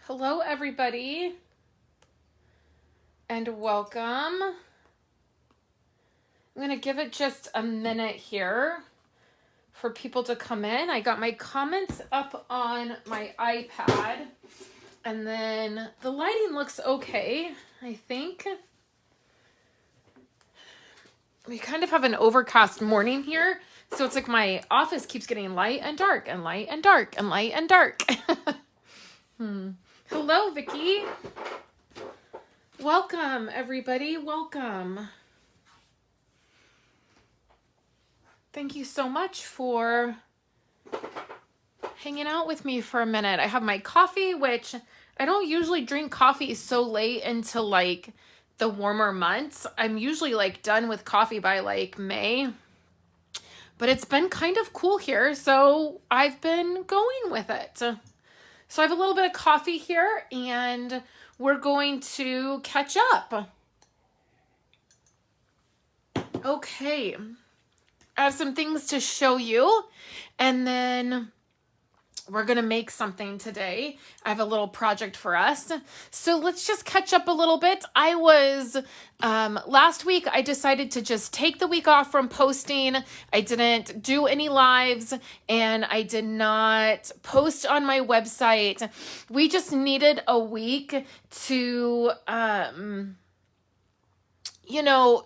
Hello, everybody, and welcome. I'm going to give it just a minute here for people to come in. I got my comments up on my iPad, and then the lighting looks okay, I think. We kind of have an overcast morning here, so it's like my office keeps getting light and dark and light and dark and light and dark. Hello, Vicky. Welcome, everybody. Welcome. Thank you so much for hanging out with me for a minute. I have my coffee, which I don't usually drink coffee so late into like the warmer months. I'm usually like done with coffee by like May. But it's been kind of cool here, so I've been going with it. So I have a little bit of coffee here, and we're going to catch up. Okay. I have some things to show you, and then we're going to make something today. I have a little project for us. So let's just catch up a little bit. Last week, I decided to just take the week off from posting. I didn't do any lives, and I did not post on my website. We just needed a week to,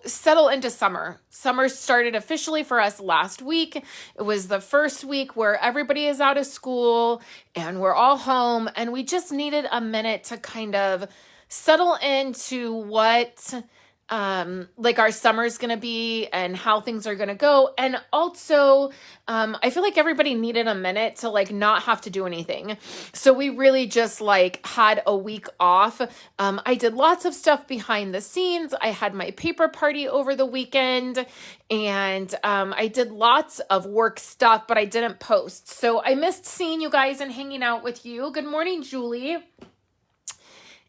settle into summer. Summer started officially for us last week. It was the first week where everybody is out of school and we're all home, and we just needed a minute to kind of settle into what our summer's going to be and how things are going to go. And also, I feel like everybody needed a minute to like not have to do anything. So we really just like had a week off. I did lots of stuff behind the scenes. I had my paper party over the weekend, and I did lots of work stuff, but I didn't post. So I missed seeing you guys and hanging out with you. Good morning, Julie.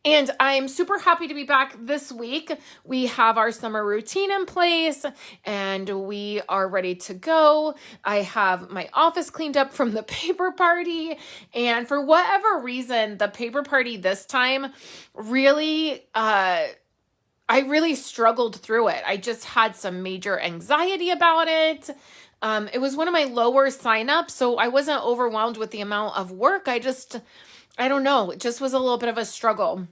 And I'm super happy to be back this week. We have our summer routine in place and we are ready to go. I have my office cleaned up from the paper party. And for whatever reason, the paper party this time really, I really struggled through it. I just had some major anxiety about it. It was one of my lower signups, so I wasn't overwhelmed with the amount of work. I don't know. It just was a little bit of a struggle.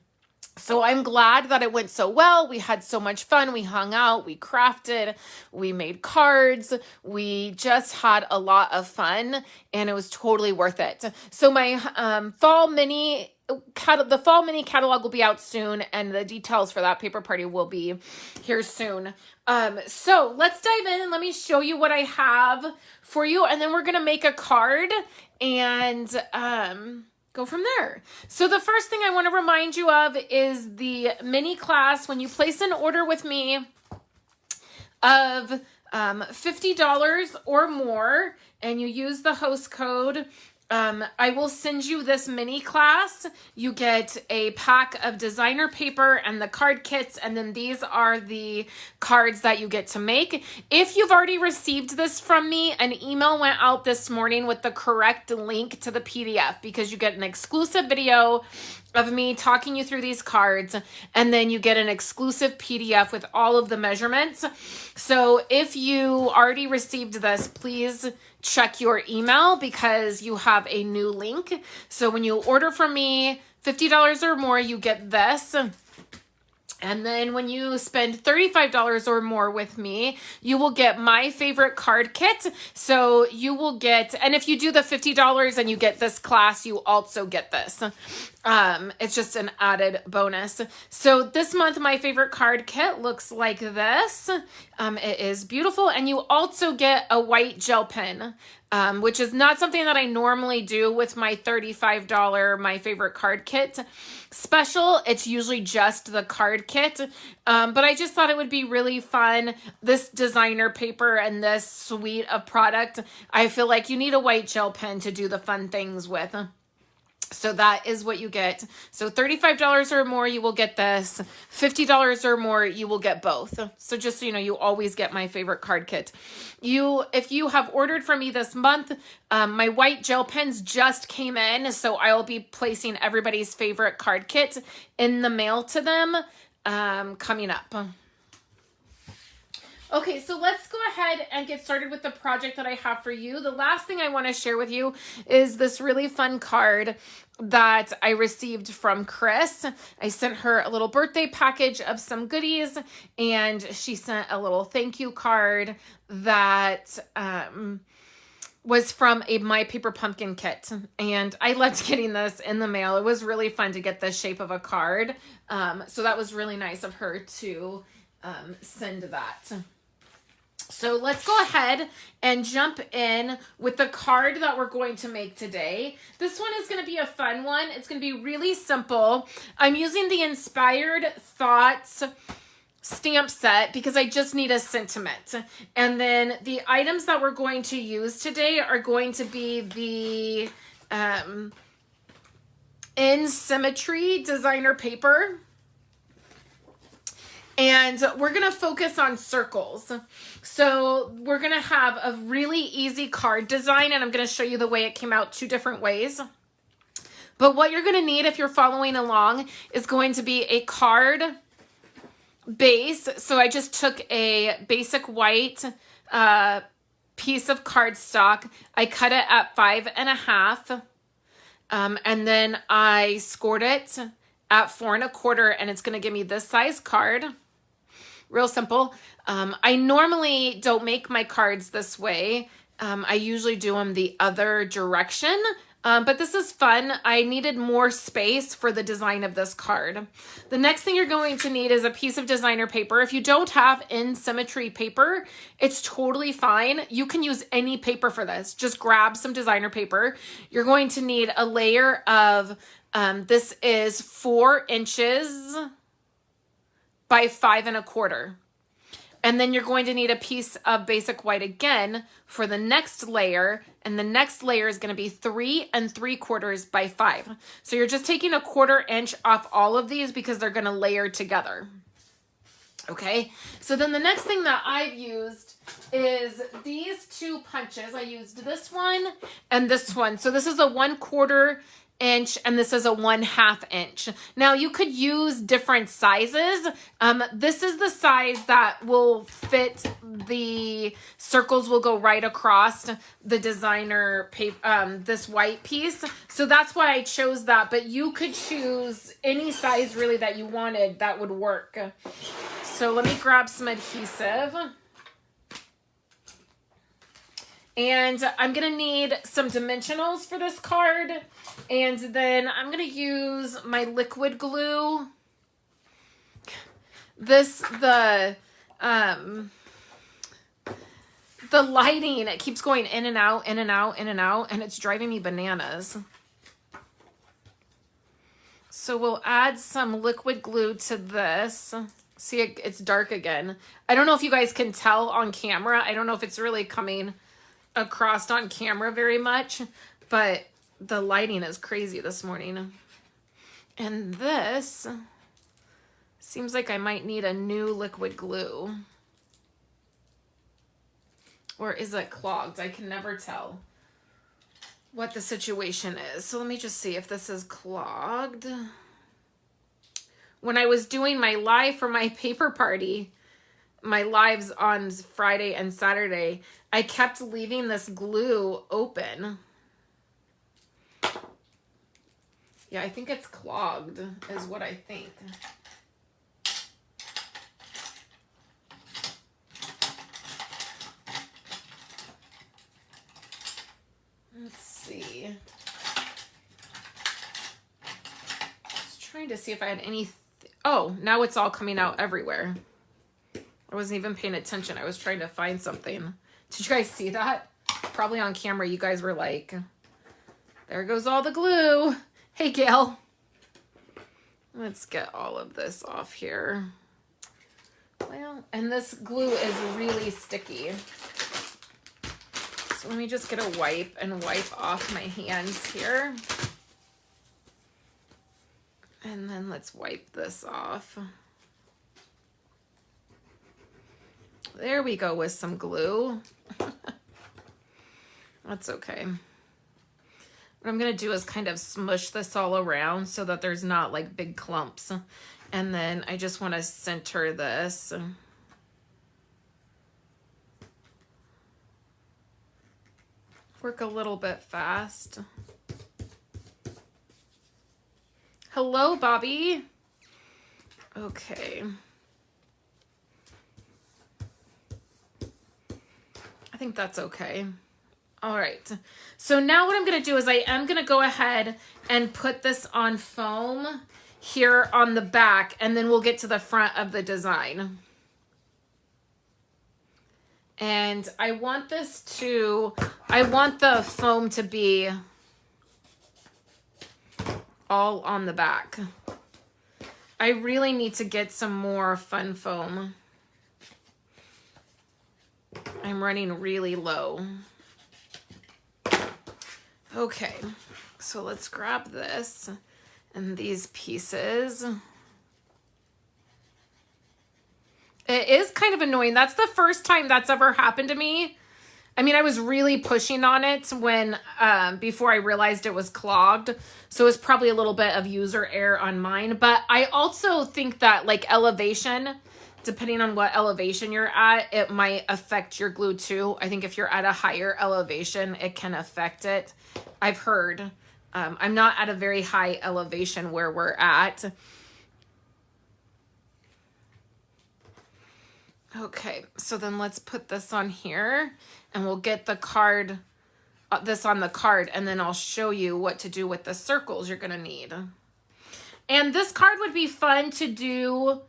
So I'm glad that it went so well. We had so much fun. We hung out, we crafted, we made cards. We just had a lot of fun, and it was totally worth it. So my the fall mini catalog will be out soon, and the details for that paper party will be here soon. So let's dive in and let me show you what I have for you, and then we're going to make a card and go from there. So the first thing I want to remind you of is the mini class. When you place an order with me of $50 or more and you use the host code, I will send you this mini class. You get a pack of designer paper and the card kits, and then these are the cards that you get to make. If you've already received this from me, an email went out this morning with the correct link to the PDF, because you get an exclusive video of me talking you through these cards, and then you get an exclusive PDF with all of the measurements. So if you already received this, please check your email because you have a new link. So when you order from me $50 or more, you get this. And then when you spend $35 or more with me, you will get my favorite card kit. So you will get, and if you do the $50 and you get this class, you also get this. It's just an added bonus. So this month, my favorite card kit looks like this. It is beautiful. And you also get a white gel pen, which is not something that I normally do with my $35 my favorite card kit special. It's usually just the card kit. But I just thought it would be really fun. This designer paper and this suite of product, I feel like you need a white gel pen to do the fun things with. So that is what you get. So $35 or more, you will get this. $50 or more, you will get both. So just so you know, you always get my favorite card kit. If you have ordered from me this month, my white gel pens just came in. So I'll be placing everybody's favorite card kit in the mail to them coming up. Okay, so let's go ahead and get started with the project that I have for you. The last thing I want to share with you is this really fun card that I received from Chris. I sent her a little birthday package of some goodies, and she sent a little thank you card that was from a My Paper Pumpkin kit. And I loved getting this in the mail. It was really fun to get the shape of a card. So that was really nice of her to send that. So let's go ahead and jump in with the card that we're going to make today. This one is going to be a fun one. It's going to be really simple. I'm using the Inspired Thoughts stamp set because I just need a sentiment. And then the items that we're going to use today are going to be the In Symmetry designer paper. And we're going to focus on circles. So we're going to have a really easy card design, and I'm going to show you the way it came out 2 different ways. But what you're going to need if you're following along is going to be a card base. So I just took a basic white piece of cardstock. I cut it at 5.5. And then I scored it at 4 1/4, and it's going to give me this size card. Real simple. I normally don't make my cards this way. I usually do them the other direction, but this is fun. I needed more space for the design of this card. The next thing you're going to need is a piece of designer paper. If you don't have In Symmetry paper, it's totally fine. You can use any paper for this. Just grab some designer paper. You're going to need a layer of, this is 4 inches by 5 1/4. And then you're going to need a piece of basic white again for the next layer. And the next layer is going to be 3 3/4 by 5. So you're just taking 1/4 inch off all of these because they're going to layer together. Okay. So then the next thing that I've used is these 2 punches. I used this one and this one. So this is a 1/4 inch and this is a 1/2 inch. Now you could use different sizes. This is the size that will fit, the circles will go right across the designer paper, this white piece. So that's why I chose that, but you could choose any size really that you wanted that would work. So let me grab some adhesive. And I'm going to need some dimensionals for this card. And then I'm going to use my liquid glue. The lighting, it keeps going in and out, in and out, in and out, and it's driving me bananas. So we'll add some liquid glue to this. See, it's dark again. I don't know if you guys can tell on camera. I don't know if it's really coming across on camera very much, but the lighting is crazy this morning. And this seems like I might need a new liquid glue. Or is it clogged? I can never tell what the situation is. So let me just see if this is clogged. When I was doing my live for my paper party, my lives on Friday and Saturday, I kept leaving this glue open. Yeah, I think it's clogged is what I think. Let's see. Just trying to see if I had any. Oh, now it's all coming out everywhere. I wasn't even paying attention. I was trying to find something. Did you guys see that? Probably on camera, you guys were like, there goes all the glue. Hey, Gail. Let's get all of this off here. Well, and this glue is really sticky. So let me just get a wipe and wipe off my hands here. And then let's wipe this off. There we go with some glue. That's okay. What I'm going to do is kind of smush this all around so that there's not like big clumps. And then I just want to center this. Work a little bit fast. Hello, Bobby. Okay. I think that's okay. All right. So now what I'm going to do is I am going to go ahead and put this on foam here on the back, and then we'll get to the front of the design. And I want the foam to be all on the back. I really need to get some more fun foam. I'm running really low. Okay, so let's grab this and these pieces. It is kind of annoying. That's the first time that's ever happened to me. I mean, I was really pushing on it when before I realized it was clogged. So it's probably a little bit of user error on mine. But I also think that like elevation, depending on what elevation you're at, it might affect your glue too. I think if you're at a higher elevation, it can affect it. I've heard. I'm not at a very high elevation where we're at. Okay, so then let's put this on here and we'll get the card, this on the card, and then I'll show you what to do with the circles you're gonna need. And this card would be fun to do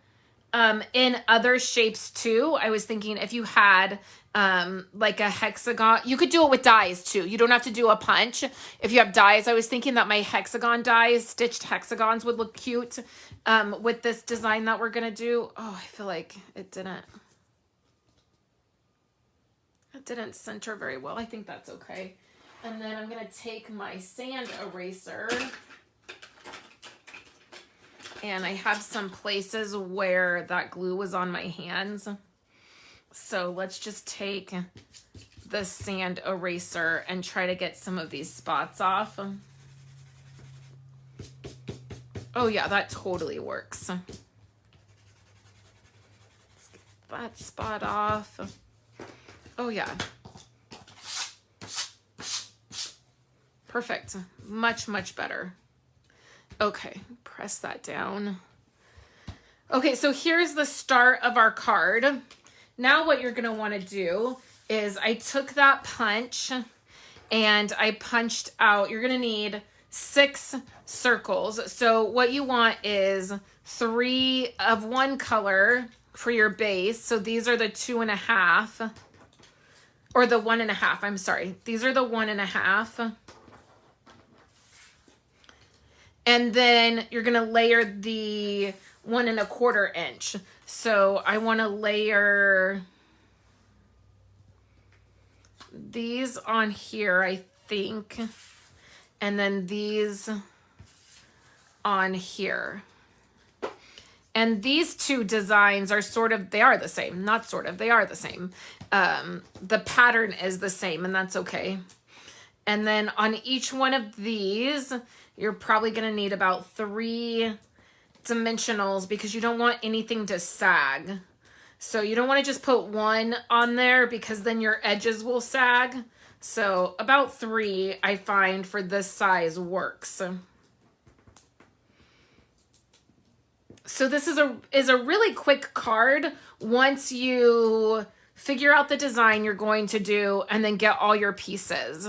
in other shapes too. I was thinking if you had like a hexagon, you could do it with dies too. You don't have to do a punch. If you have dies, I was thinking that my hexagon dies, stitched hexagons would look cute with this design that we're gonna do. Oh, I feel like it didn't center very well. I think that's okay. And then I'm gonna take my sand eraser, and I have some places where that glue was on my hands. So let's just take the sand eraser and try to get some of these spots off. Oh yeah, that totally works. Let's get that spot off. Oh yeah. Perfect. Much, much better. Okay, press that down. Okay, so here's the start of our card. Now what you're gonna wanna do is I took that punch and I punched out, you're gonna need 6 circles. So what you want is 3 of one color for your base. So these are the 2.5, or the 1.5, I'm sorry. These are the 1.5. And then you're gonna layer the 1.25 inch. So I wanna layer these on here, I think. And then these on here. And these two designs are sort of, they are the same, not sort of, they are the same. The pattern is the same, and that's okay. And then on each one of these, you're probably gonna need about 3 dimensionals because you don't want anything to sag. So you don't wanna just put 1 on there because then your edges will sag. So about 3, I find, for this size works. So this is a really quick card once you figure out the design you're going to do and then get all your pieces.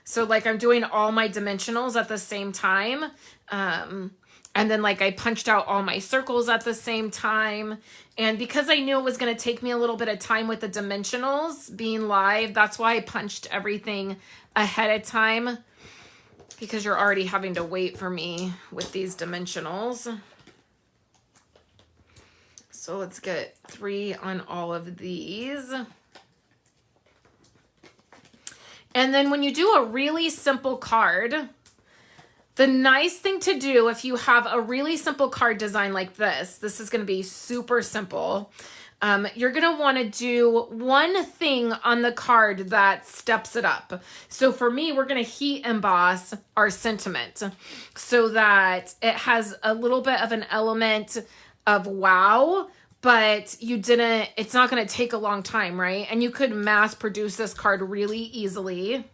So like I'm doing all my dimensionals at the same time. And then like I punched out all my circles at the same time. And because I knew it was going to take me a little bit of time with the dimensionals being live, that's why I punched everything ahead of time, because you're already having to wait for me with these dimensionals. So let's get 3 on all of these. And then when you do a really simple card, The nice thing to do if you have a really simple card design like this is going to be super simple. You're going to want to do one thing on the card that steps it up. So for me, we're going to heat emboss our sentiment so that it has a little bit of an element of wow, but it's not going to take a long time, right? And you could mass produce this card really easily.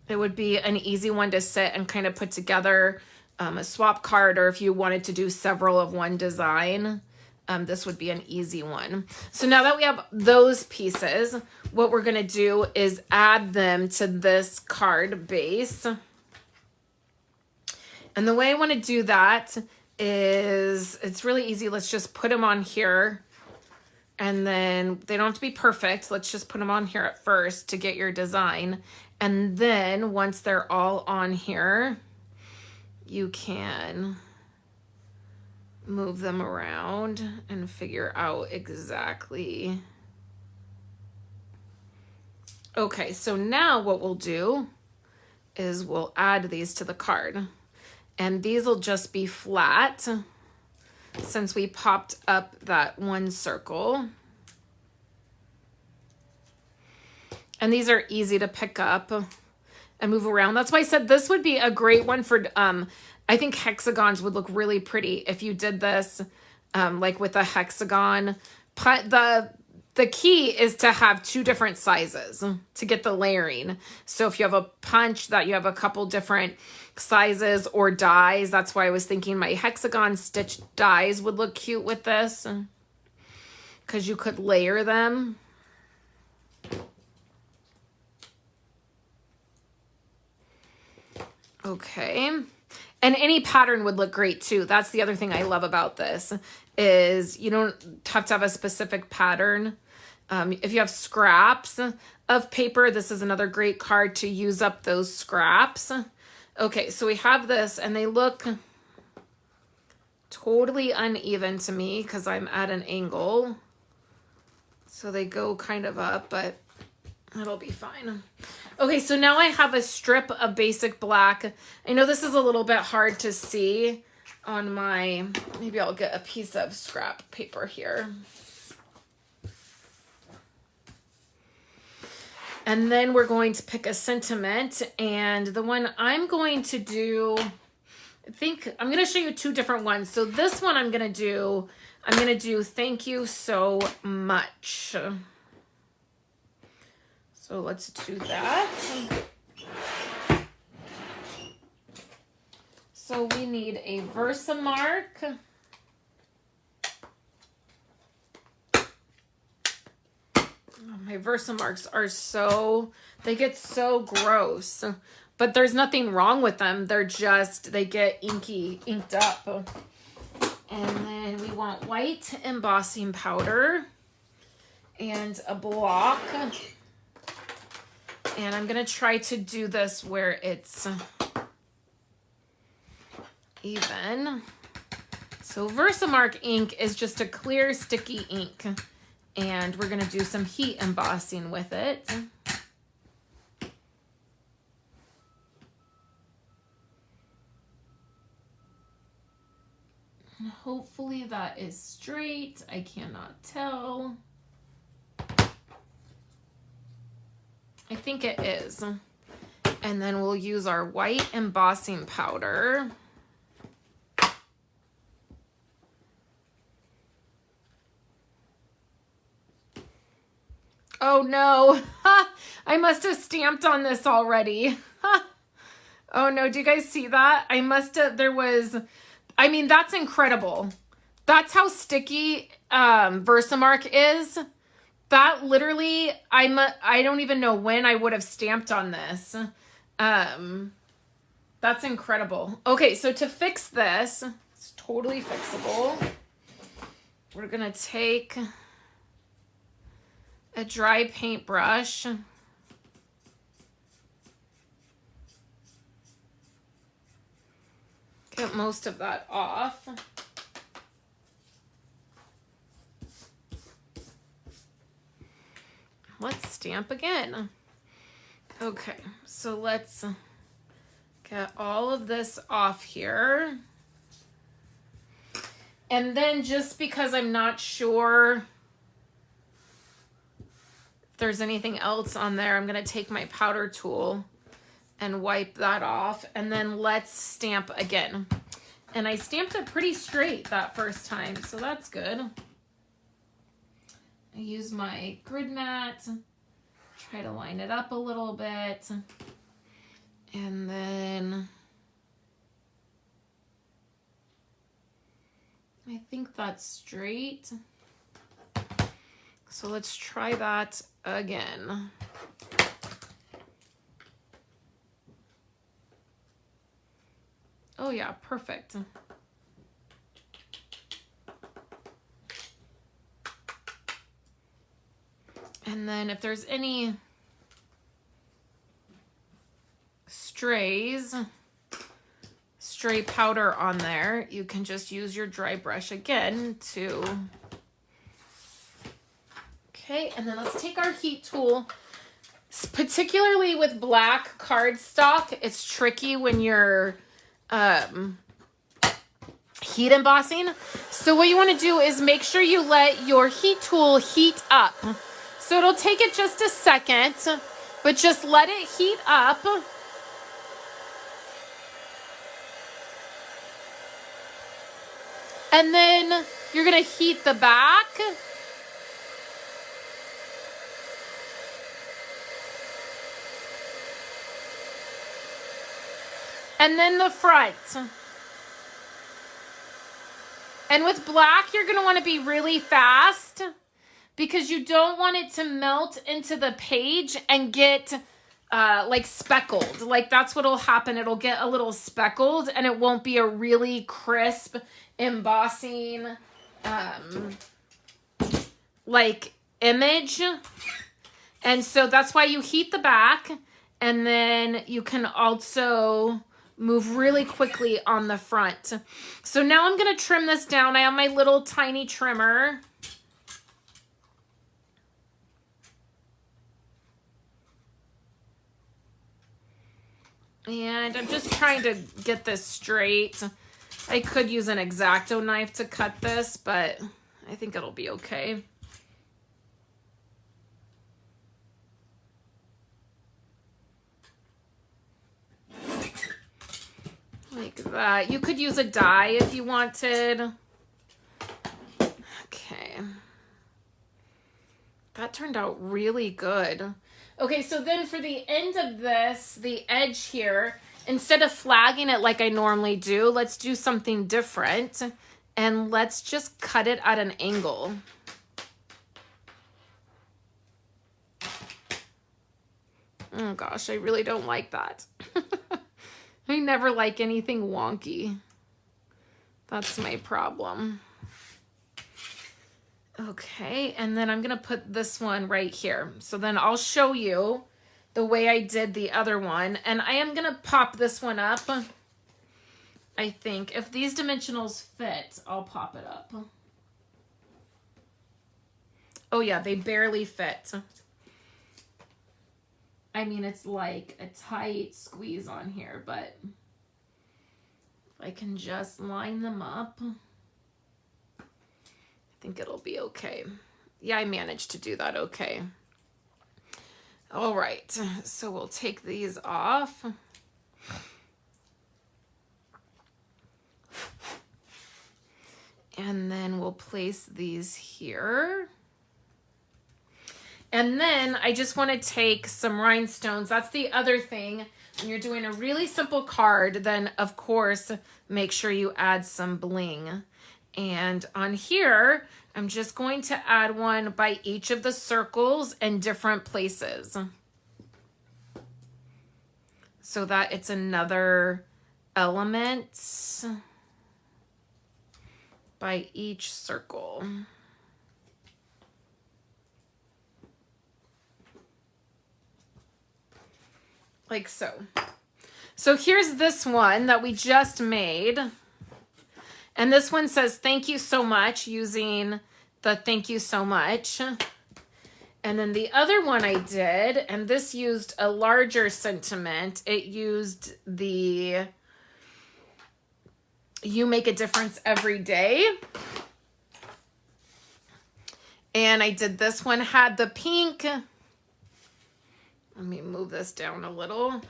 It would be an easy one to sit and kind of put together a swap card, or if you wanted to do several of one design, this would be an easy one. So now that we have those pieces, what we're going to do is add them to this card base. And the way I want to do that is, it's really easy. Let's just put them on here. And then they don't have to be perfect. Let's just put them on here at first to get your design. And then once they're all on here, you can move them around and figure out exactly. Okay, so now what we'll do is we'll add these to the card. And these will just be flat since we popped up that one circle. And these are easy to pick up and move around. That's why I said this would be a great one for, I think hexagons would look really pretty if you did this like with a hexagon. The key is to have two different sizes to get the layering. So if you have a punch that you have a couple different sizes or dies, that's why I was thinking my hexagon stitch dies would look cute with this because you could layer them. Okay. And any pattern would look great too. That's the other thing I love about this is you don't have to have a specific pattern. If you have scraps of paper, this is another great card to use up those scraps. Okay, so we have this and they look totally uneven to me because I'm at an angle. So they go kind of up, but it'll be fine. Okay, so now I have a strip of basic black. I know this is a little bit hard to see on my, maybe I'll get a piece of scrap paper here. And then we're going to pick a sentiment, and the one I'm going to do, I think I'm going to show you two different ones. So this one I'm going to do thank you so much. So let's do that. So we need a Versamark. My Versamarks are they get so gross, but there's nothing wrong with them. They get inked up. And then we want white embossing powder and a block. And I'm going to try to do this where it's even. So Versamark ink is just a clear sticky ink. And we're going to do some heat embossing with it. And hopefully that is straight. I cannot tell. I think it is. And then we'll use our white embossing powder. Oh no, I must have stamped on this already. Oh no, do you guys see that? I mean, that's incredible. That's how sticky Versamark is. That literally, I don't even know when I would have stamped on this. That's incredible. Okay, so to fix this, it's totally fixable. We're gonna take a dry paintbrush. Get most of that off. Let's stamp again. Okay, so let's get all of this off here. And then just because I'm not sure if there's anything else on there, I'm going to take my powder tool and wipe that off. And then let's stamp again. And I stamped it pretty straight that first time, so that's good. I use my grid mat, try to line it up a little bit. And then I think that's straight. So let's try that again. Oh yeah, perfect. And then if there's any stray powder on there, you can just use your dry brush again to... Okay, and then let's take our heat tool. Particularly with black cardstock, it's tricky when you're heat embossing. So what you want to do is make sure you let your heat tool heat up. So it'll take it just a second, but just let it heat up. And then you're going to heat the back. And then the front. And with black, you're going to want to be really fast because you don't want it to melt into the page and get like speckled. Like that's what'll happen. It'll get a little speckled and it won't be a really crisp embossing like image. And so that's why you heat the back, and then you can also move really quickly on the front. So now I'm going to trim this down. I have my little tiny trimmer. And I'm just trying to get this straight. I could use an X-Acto knife to cut this, but I think it'll be okay. Like that. You could use a die if you wanted. Okay. That turned out really good. Okay, so then for the end of this, the edge here, instead of flagging it like I normally do, let's do something different. And let's just cut it at an angle. Oh gosh, I really don't like that. I never like anything wonky. That's my problem. Okay, and then I'm going to put this one right here. So then I'll show you the way I did the other one. And I am going to pop this one up. I think if these dimensionals fit, I'll pop it up. Oh yeah, they barely fit. I mean, it's like a tight squeeze on here, but if I can just line them up, I think it'll be okay. Yeah, I managed to do that okay. All right, so we'll take these off. And then we'll place these here. And then I just want to take some rhinestones. That's the other thing. When you're doing a really simple card, then of course, make sure you add some bling. And on here, I'm just going to add one by each of the circles in different places, so that it's another element by each circle. Like so. So here's this one that we just made. And this one says, thank you so much, using the thank you so much. And then the other one I did, and this used a larger sentiment. It used the You Make a Difference Every Day. And I did this one, had the pink. Let me move this down a little.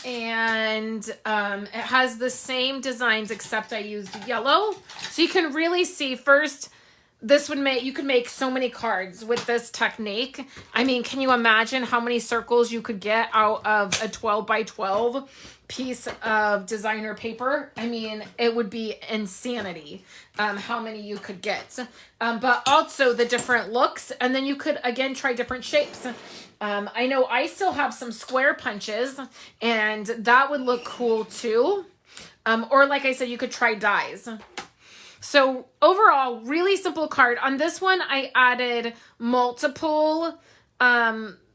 And it has the same designs except I used yellow. So you can really see first, this would make, you could make so many cards with this technique. I mean, can you imagine how many circles you could get out of a 12 by 12 piece of designer paper? I mean, it would be insanity how many you could get. But also the different looks, and then you could, again, try different shapes. I know I still have some square punches, and that would look cool too. Or like I said, you could try dies. So overall, really simple card. On this one, I added multiple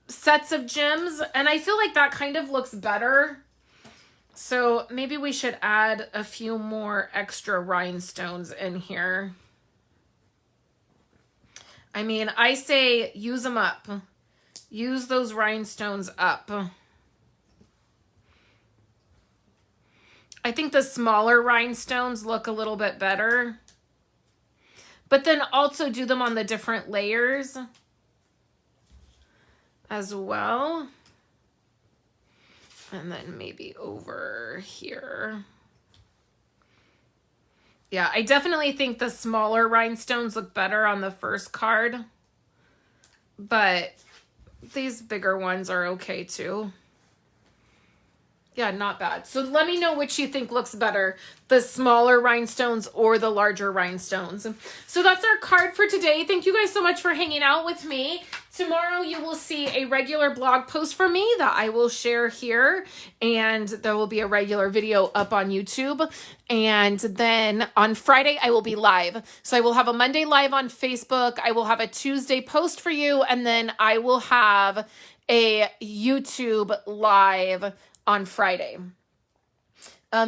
sets of gems, and I feel like that kind of looks better. So maybe we should add a few more extra rhinestones in here. I mean, I say use them up. Use those rhinestones up. I think the smaller rhinestones look a little bit better. But then also do them on the different layers as well. And then maybe over here. Yeah, I definitely think the smaller rhinestones look better on the first card. But these bigger ones are okay too. Yeah, not bad. So let me know which you think looks better, the smaller rhinestones or the larger rhinestones. So that's our card for today. Thank you guys so much for hanging out with me. Tomorrow you will see a regular blog post from me that I will share here, and there will be a regular video up on YouTube. And then on Friday I will be live. So I will have a Monday live on Facebook. I will have a Tuesday post for you, and then I will have a YouTube live on Friday.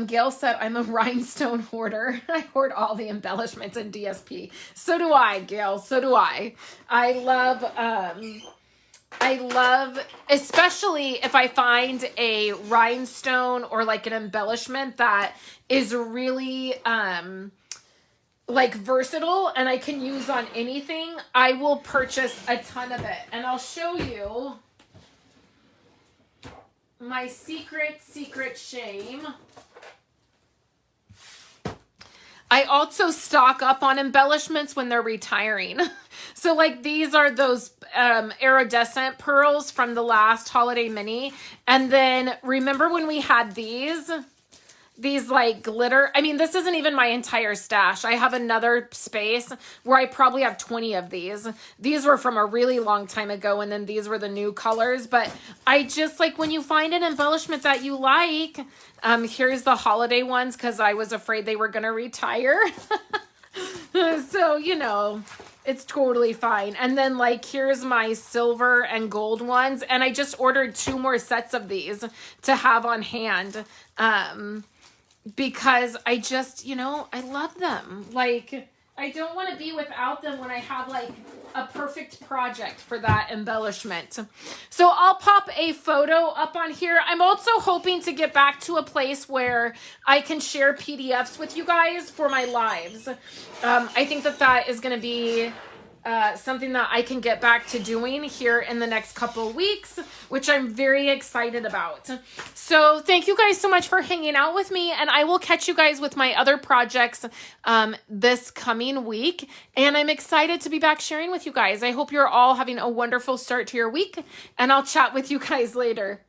Gail said, I'm a rhinestone hoarder. I hoard all the embellishments in DSP. So do I, Gail. So do I. I love, especially if I find a rhinestone or like an embellishment that is really like versatile and I can use on anything, I will purchase a ton of it. And I'll show you my secret shame. I also stock up on embellishments when they're retiring. So like these are those iridescent pearls from the last holiday mini. And then remember when we had these like glitter, I mean, this isn't even my entire stash. I have another space where I probably have 20 of these. These were from a really long time ago, and then these were the new colors. But I just like when you find an embellishment that you like, here's the holiday ones because I was afraid they were going to retire. So, you know, it's totally fine. And then like, here's my silver and gold ones. And I just ordered 2 more sets of these to have on hand. Because I just, you know, I love them. Like, I don't want to be without them when I have like a perfect project for that embellishment. So I'll pop a photo up on here. I'm also hoping to get back to a place where I can share PDFs with you guys for my lives. I think that is going to be something that I can get back to doing here in the next couple of weeks, which I'm very excited about. So thank you guys so much for hanging out with me, and I will catch you guys with my other projects this coming week, and I'm excited to be back sharing with you guys. I hope you're all having a wonderful start to your week, and I'll chat with you guys later.